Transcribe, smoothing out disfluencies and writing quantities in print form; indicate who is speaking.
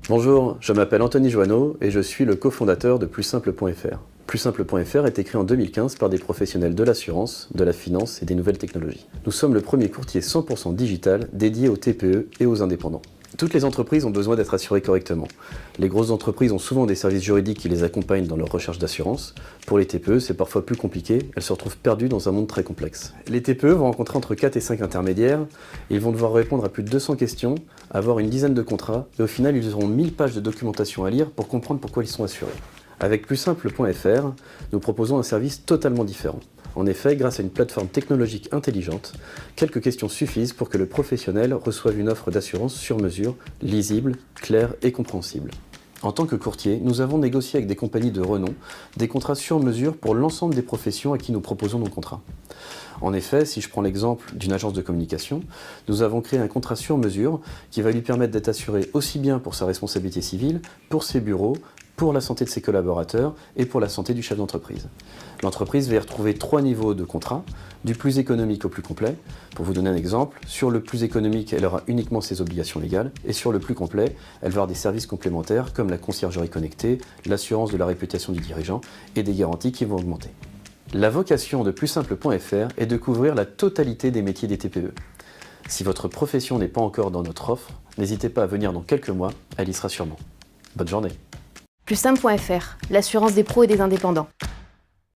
Speaker 1: Bonjour, je m'appelle Anthony Joanneau et je suis le cofondateur de Plussimple.fr. Plussimple.fr a été créé en 2015 par des professionnels de l'assurance, de la finance et des nouvelles technologies. Nous sommes le premier courtier 100% digital dédié aux TPE et aux indépendants. Toutes les entreprises ont besoin d'être assurées correctement. Les grosses entreprises ont souvent des services juridiques qui les accompagnent dans leur recherche d'assurance. Pour les TPE, c'est parfois plus compliqué, elles se retrouvent perdues dans un monde très complexe. Les TPE vont rencontrer entre 4 et 5 intermédiaires, ils vont devoir répondre à plus de 200 questions, avoir une dizaine de contrats, et au final ils auront 1000 pages de documentation à lire pour comprendre pourquoi ils sont assurés. Avec Plussimple.fr, nous proposons un service totalement différent. En effet, grâce à une plateforme technologique intelligente, quelques questions suffisent pour que le professionnel reçoive une offre d'assurance sur mesure, lisible, claire et compréhensible. En tant que courtier, nous avons négocié avec des compagnies de renom des contrats sur mesure pour l'ensemble des professions à qui nous proposons nos contrats. En effet, si je prends l'exemple d'une agence de communication, nous avons créé un contrat sur mesure qui va lui permettre d'être assuré aussi bien pour sa responsabilité civile, pour ses bureaux, pour la santé de ses collaborateurs et pour la santé du chef d'entreprise. L'entreprise va y retrouver 3 niveaux de contrat, du plus économique au plus complet. Pour vous donner un exemple, sur le plus économique, elle aura uniquement ses obligations légales, et sur le plus complet, elle va avoir des services complémentaires comme la conciergerie connectée, l'assurance de la réputation du dirigeant et des garanties qui vont augmenter. La vocation de Plussimple.fr est de couvrir la totalité des métiers des TPE. Si votre profession n'est pas encore dans notre offre, n'hésitez pas à venir dans quelques mois, elle y sera sûrement. Bonne journée.
Speaker 2: Plussimple.fr, l'assurance des pros et des indépendants.